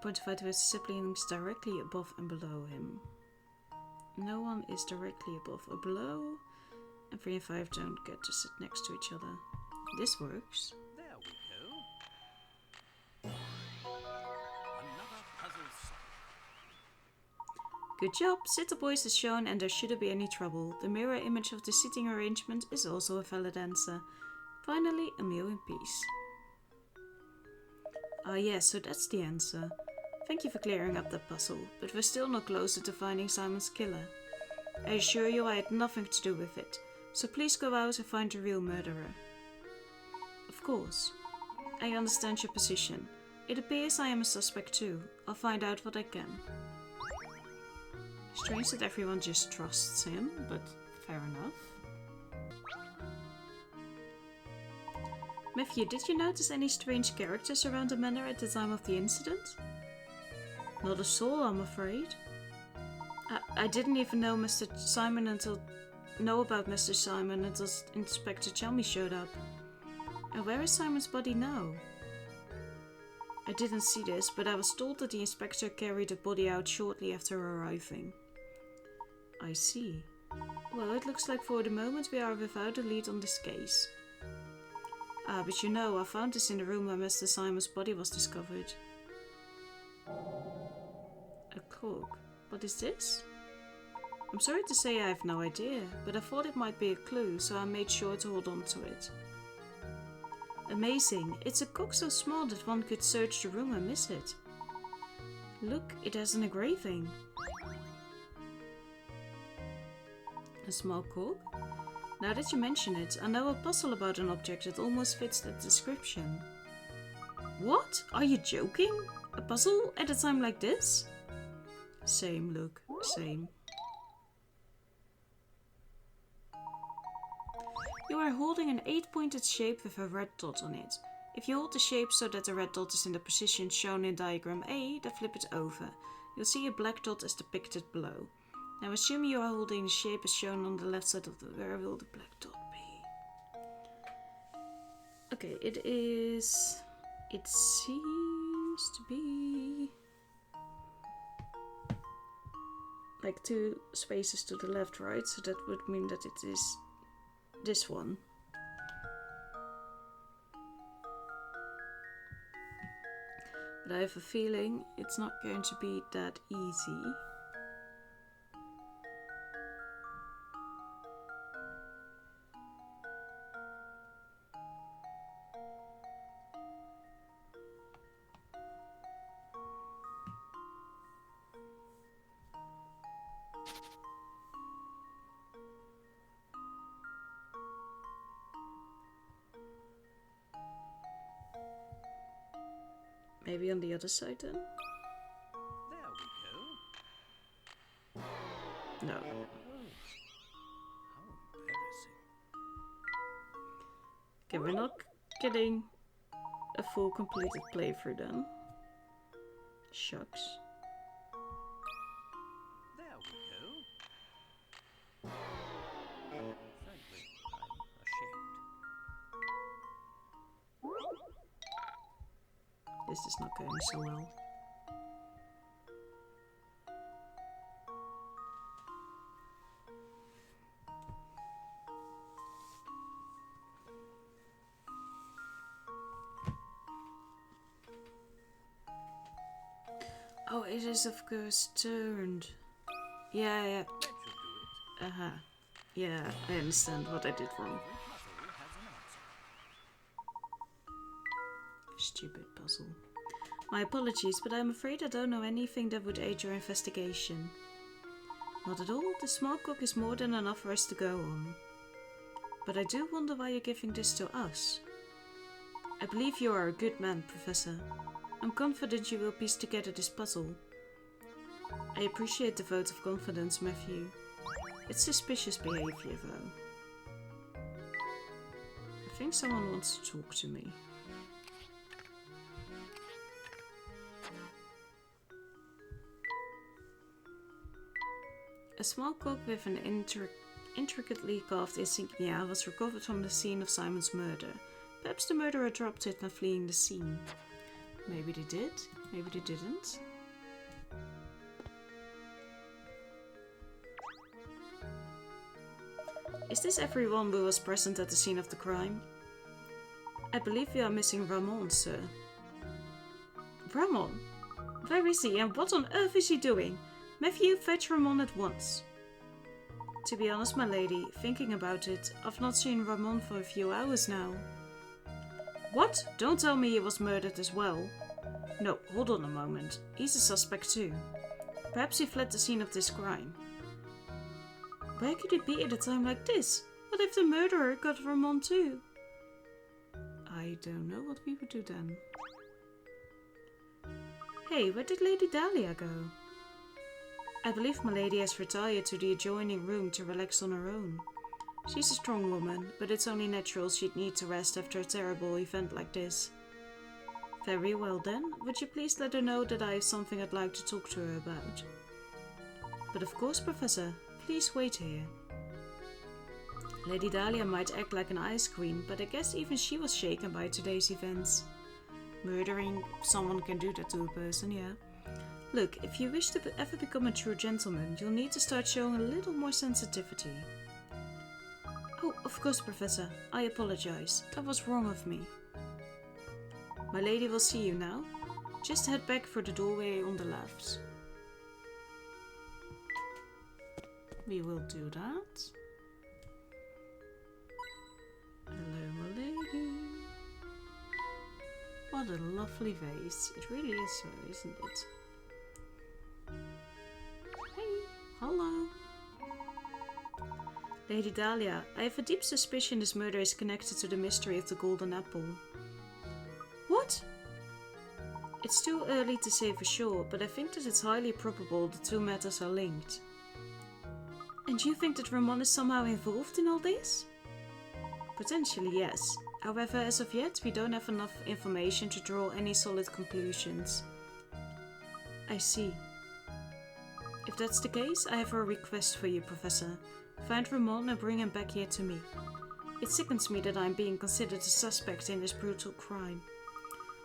Point to fight with siblings directly above and below him. No one is directly above or below, and 3 and 5 don't get to sit next to each other. This works. There we go. Another puzzle solved. Good job, sit the boys as shown and there shouldn't be any trouble. The mirror image of the seating arrangement is also a valid answer. Finally, a meal in peace. Ah yes, so that's the answer. Thank you for clearing up that puzzle, but we're still not closer to finding Simon's killer. I assure you I had nothing to do with it, so please go out and find the real murderer. Of course. I understand your position. It appears I am a suspect too. I'll find out what I can. Strange that everyone just trusts him, but fair enough. Matthew, did you notice any strange characters around the manor at the time of the incident? Not a soul, I'm afraid. I didn't even know about Mr. Simon until Inspector Chelmy showed up. And where is Simon's body now? I didn't see this, but I was told that the inspector carried the body out shortly after arriving. I see. Well, it looks like for the moment we are without a lead on this case. Ah, but you know, I found this in the room where Mr. Simon's body was discovered. A cloak. What is this? I'm sorry to say I have no idea, but I thought it might be a clue, so I made sure to hold on to it. Amazing. It's a clock so small that one could search the room and miss it. Look, it has an engraving. A small clock? Now that you mention it, I know a puzzle about an object that almost fits that description. What? Are you joking? A puzzle at a time like this? Same, look. Same. You are holding an 8-pointed shape with a red dot on it. If you hold the shape so that the red dot is in the position shown in diagram A, then flip it over. You'll see a black dot as depicted below. Now assume you are holding the shape as shown on the left side of the... Where will the black dot be? Okay, it is... It seems to be... like 2 spaces to the left, right? So that would mean that it is this one. But I have a feeling it's not going to be that easy. Maybe on the other side then? There we go. No. How embarrassing. Okay, we're not getting a full completed playthrough then. Shucks. There we go. Frankly, I'm ashamed. This is not going so well. Oh, it is of course turned. Yeah. That should do it. Uh-huh. Yeah, I understand what I did wrong. Every puzzle has an answer. Stupid puzzle. My apologies, but I'm afraid I don't know anything that would aid your investigation. Not at all. The small cook is more than enough for us to go on. But I do wonder why you're giving this to us. I believe you are a good man, Professor. I'm confident you will piece together this puzzle. I appreciate the vote of confidence, Matthew. It's suspicious behavior, though. I think someone wants to talk to me. A small cook with an intricately carved insignia was recovered from the scene of Simon's murder. Perhaps the murderer dropped it when fleeing the scene. Maybe they did, maybe they didn't. Is this everyone who was present at the scene of the crime? I believe we are missing Ramon, sir. Ramon? Where is he and what on earth is he doing? Matthew, fetch Ramon at once. To be honest, my lady, thinking about it, I've not seen Ramon for a few hours now. What? Don't tell me he was murdered as well. No, hold on a moment. He's a suspect too. Perhaps he fled the scene of this crime. Where could he be at a time like this? What if the murderer got Ramon too? I don't know what we would do then. Hey, where did Lady Dahlia go? I believe my lady has retired to the adjoining room to relax on her own. She's a strong woman, but it's only natural she'd need to rest after a terrible event like this. Very well then, would you please let her know that I have something I'd like to talk to her about? But of course, Professor, please wait here. Lady Dahlia might act like an ice queen, but I guess even she was shaken by today's events. Murdering someone can do that to a person, yeah. Look, if you wish to ever become a true gentleman, you'll need to start showing a little more sensitivity. Oh, of course, Professor. I apologize. That was wrong of me. My lady will see you now. Just head back for the doorway on the left. We will do that. Hello, my lady. What a lovely vase. It really is so, isn't it? Hey, hello. Lady Dahlia, I have a deep suspicion this murder is connected to the mystery of the golden apple. What? It's too early to say for sure, but I think that it's highly probable the two matters are linked. And you think that Ramon is somehow involved in all this? Potentially, yes. However, as of yet, we don't have enough information to draw any solid conclusions. I see. If that's the case, I have a request for you, Professor. Find Ramon and bring him back here to me. It sickens me that I am being considered a suspect in this brutal crime.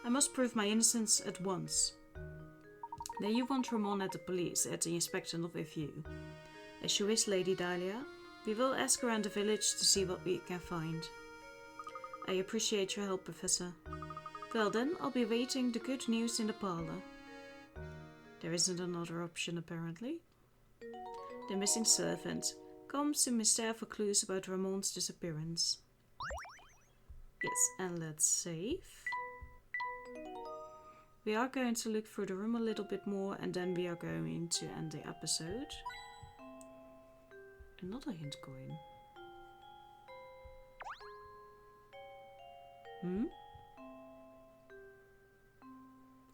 I must prove my innocence at once. Now you want Ramon at the police, at the inspection with you. As you wish, Lady Dahlia. We will ask around the village to see what we can find. I appreciate your help, Professor. Well then, I'll be waiting the good news in the parlor. There isn't another option, apparently. The missing servant comes to Mystere for clues about Ramon's disappearance. Yes, and let's save. We are going to look through the room a little bit more and then we are going to end the episode. Another hint coin.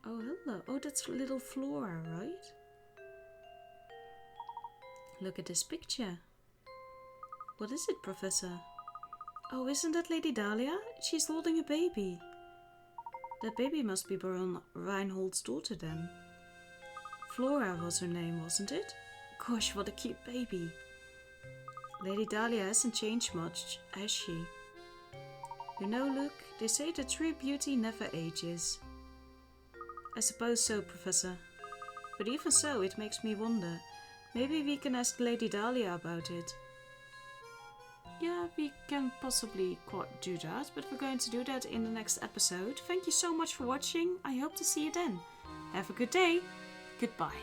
Oh, hello. Oh, that's little Flora, right? Look at this picture. What is it, Professor? Oh, isn't that Lady Dahlia? She's holding a baby. That baby must be Baron Reinhold's daughter then. Flora was her name, wasn't it? Gosh, what a cute baby. Lady Dahlia hasn't changed much, has she? You know, look, they say that true beauty never ages. I suppose so, Professor. But even so, it makes me wonder. Maybe we can ask Lady Dahlia about it. Yeah, we can possibly do that, but we're going to do that in the next episode. Thank you so much for watching. I hope to see you then. Have a good day. Goodbye.